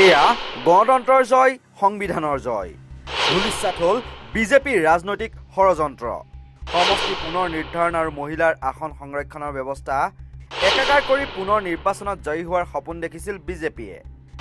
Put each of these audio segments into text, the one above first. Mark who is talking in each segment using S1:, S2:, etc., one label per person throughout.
S1: এয়া গণতন্ত্ৰৰ জয়, সংবিধানৰ জয়। ধূলিসাৎ হ'ল বিজেপিৰ ৰাজনৈতিক ষড়যন্ত্ৰ। সমষ্টি পুনৰ নিৰ্ধাৰণ আৰু মহিলাৰ আসন সংৰক্ষণৰ ব্যৱস্থা একাকাৰ কৰি পুনৰ নিৰ্বাচনত জয়ী হোৱাৰ সপোন দেখিছিল বিজেপিয়ে।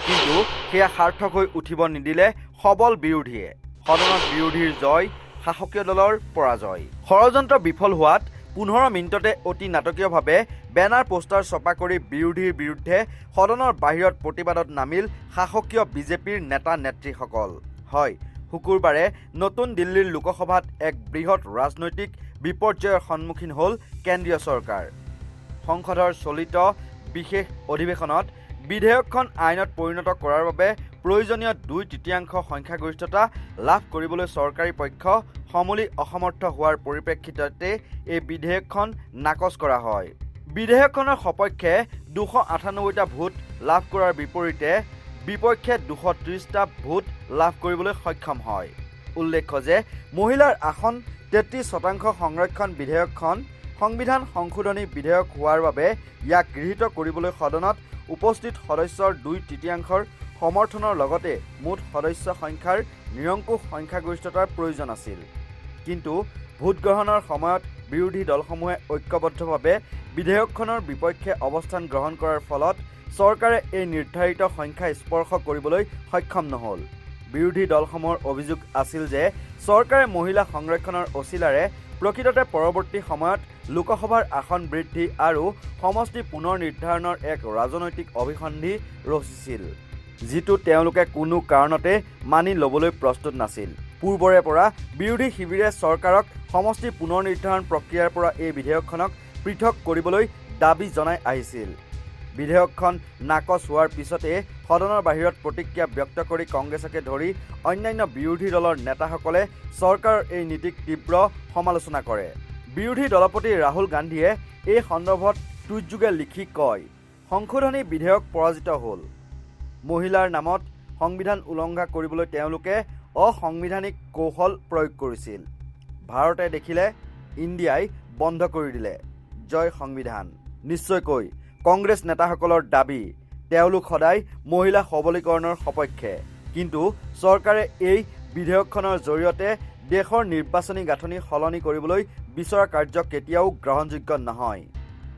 S1: কিন্তু সেয়া সাৰ্থক হৈ উঠিব নিদিলে সবল বিৰোধীয়ে। সদনত বিৰোধীৰ জয়, শাসকীয় দলৰ পৰাজয়। ষড়যন্ত্ৰ বিফল হোৱাত 15 মিনিটতে অতি নাটকীয়ভাৱে বেনাৰ পোষ্টাৰ ছপা কৰি বিৰোধীৰ বিৰুদ্ধে সদনৰ বাহিৰত প্ৰতিবাদত নামিল শাসকীয় বিজেপিৰ নেতা নেত্ৰীসকল। হয়, শুকুৰবাৰে নতুন দিল্লীৰ লোকসভাত এক বৃহৎ ৰাজনৈতিক বিপৰ্যয়ৰ সন্মুখীন হ'ল কেন্দ্ৰীয় চৰকাৰ। সংসদৰ চলিত বিশেষ অধিৱেশনত বিধেয়কখন আইনত পৰিণত কৰাৰ বাবে প্ৰয়োজনীয় 2/3 সংখ্যাগৰিষ্ঠতা লাভ কৰিবলৈ চৰকাৰী পক্ষ সমূলি অসমৰ্থ হোৱাৰ পৰিপ্ৰেক্ষিততে এই বিধেয়কখন নাকচ কৰা হয়। বিধেয়কখনৰ সপক্ষে 298টা ভোট লাভ কৰাৰ বিপৰীতে বিপক্ষে 230টা ভোট লাভ কৰিবলৈ সক্ষম হয়। উল্লেখ্য যে মহিলাৰ আসন 33% সংৰক্ষণ বিধেয়কখন সংবিধান সংশোধনী বিধেয়ক হোৱাৰ বাবে ইয়াক গৃহীত কৰিবলৈ সদনত উপস্থিত সদস্যৰ 2/3 সমৰ্থনৰ লগতে মুঠ সদস্য সংখ্যাৰ নিৰংকুশ সংখ্যাগৰিষ্ঠতাৰ প্ৰয়োজন আছিল। কিন্তু ভোটগ্ৰহণৰ সময়ত বিৰোধী দলসমূহে ঐক্যবদ্ধভাৱে বিধেয়কখনৰ বিপক্ষে অৱস্থান গ্ৰহণ কৰাৰ ফলত চৰকাৰে এই নিৰ্ধাৰিত সংখ্যা স্পৰ্শ কৰিবলৈ সক্ষম নহ'ল। বিৰোধী দলসমূহৰ অভিযোগ আছিল যে চৰকাৰে মহিলা সংৰক্ষণৰ অছিলাৰে প্ৰকৃততে পৰৱৰ্তী সময়ত লোকসভাৰ আসন বৃদ্ধি আৰু সমষ্টি পুনৰ নিৰ্ধাৰণৰ এক ৰাজনৈতিক অভিসন্ধি ৰচিছিল, যিটো তেওঁলোকে কোনো কাৰণতে মানি ল'বলৈ প্ৰস্তুত নাছিল। পূৰ্বৰে পৰা বিৰোধী শিবিৰে চৰকাৰক সমষ্টি পুনৰ নিৰ্ধাৰণ প্ৰক্ৰিয়াৰ পৰা এই বিধেয়কখনক পৃথক কৰিবলৈ দাবী জনাই আহিছিল। বিধেয়কখন নাকচ হোৱাৰ পিছতে সদনৰ বাহিৰত প্ৰতিক্ৰিয়া ব্যক্ত কৰি কংগ্ৰেছকে ধৰি অন্যান্য বিৰোধী দলৰ নেতাসকলে চৰকাৰৰ এই নীতিক তীব্ৰ সমালোচনা কৰে। বিৰোধী দলপতি ৰাহুল গান্ধীয়ে এই সন্দৰ্ভত টুইটযোগে লিখি কয়, সংশোধনী বিধেয়ক পৰাজিত হ'ল। মহিলাৰ নামত সংবিধান উলংঘা কৰিবলৈ তেওঁলোকে অসাংবিধানিক কৌশল প্ৰয়োগ কৰিছিল। ভাৰতে দেখিলে ইণ্ডিয়াই বন্ধ কৰি দিলে। জয় সংবিধান। নিশ্চয়কৈ কংগ্ৰেছ নেতাসকলৰ দাবী, তেওঁলোক সদায় মহিলা সবলীকৰণৰ সপক্ষে। কিন্তু চৰকাৰে এই বিধেয়কখনৰ জৰিয়তে দেশৰ নিৰ্বাচনী গাঁথনি সলনি কৰিবলৈ বিচৰা কাৰ্য কেতিয়াও গ্ৰহণযোগ্য নহয়।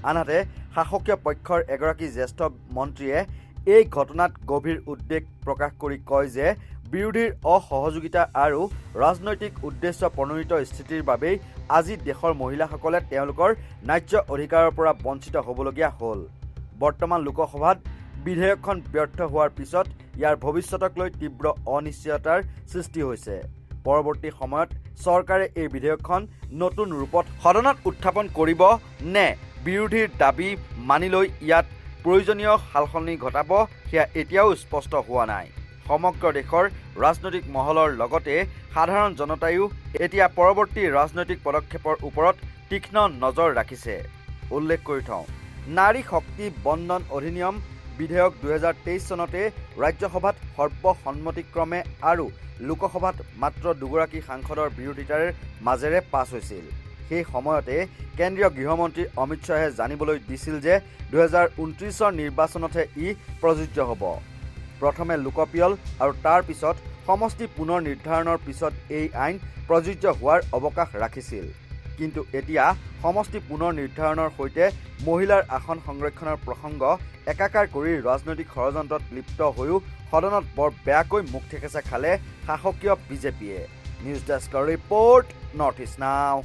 S1: আনহাতে শাসকীয় পক্ষৰ এগৰাকী জ্যেষ্ঠ মন্ত্ৰীয়ে এই ঘটনাত গভীৰ উদ্বেগ প্ৰকাশ কৰি কয় যে বিৰোধীৰ অসহযোগিতা আৰু ৰাজনৈতিক উদ্দেশ্য প্ৰণোদিত স্থিতিৰ বাবেই আজি দেশৰ মহিলাসকলে তেওঁলোকৰ ন্যায্য অধিকাৰৰ পৰা বঞ্চিত হ'বলগীয়া হ'ল। বৰ্তমান লোকসভাত বিধেয়কখন ব্যৰ্থ হোৱাৰ পিছত ইয়াৰ ভৱিষ্যতক লৈ তীব্ৰ অনিশ্চয়তাৰ সৃষ্টি হৈছে। পৰৱৰ্তী সময়ত চৰকাৰে এই বিধেয়কখন নতুন ৰূপত সদনত উত্থাপন কৰিব নে বিৰোধীৰ দাবী মানি লৈ ইয়াত প্ৰয়োজনীয় সালসলনি ঘটাব, সেয়া এতিয়াও স্পষ্ট হোৱা নাই। সমগ্ৰ দেশৰ ৰাজনৈতিক মহলৰ লগতে সাধাৰণ জনতায়ো এতিয়া পৰৱৰ্তী ৰাজনৈতিক পদক্ষেপৰ ওপৰত তীক্ষ্ণ নজৰ ৰাখিছে। উল্লেখ কৰি থওঁ, নাৰী শক্তি বন্দন অধিনিয়ম বিধেয়ক 2023 চনতে ৰাজ্যসভাত সৰ্বসন্মতিক্ৰমে আৰু লোকসভাত মাত্ৰ দুগৰাকী সাংসদৰ বিৰোধিতাৰ মাজেৰে পাছ হৈছিল। সেই সময়তে কেন্দ্ৰীয় গৃহমন্ত্ৰী অমিত শ্বাহে জানিবলৈ দিছিল যে 2029 নিৰ্বাচনতহে ই প্ৰযোজ্য হ'ব। প্ৰথমে লোকপিয়ল আৰু তাৰ পিছত সমষ্টি পুনৰ নিৰ্ধাৰণৰ পিছত এই আইন প্ৰযোজ্য হোৱাৰ অৱকাশ ৰাখিছিল। কিন্তু এতিয়া সমষ্টি পুনৰ নিৰ্ধাৰণৰ সৈতে মহিলাৰ আসন সংৰক্ষণৰ প্ৰসংগ একাকাৰ কৰি ৰাজনৈতিক ষড়যন্ত্ৰত লিপ্ত হৈও সদনত বৰ বেয়াকৈ মুখ থেকেচা খালে শাসকীয় বিজেপিয়ে। নিউজ ডেস্কৰ ৰিপৰ্ট, নৰ্থ ইষ্ট নাও।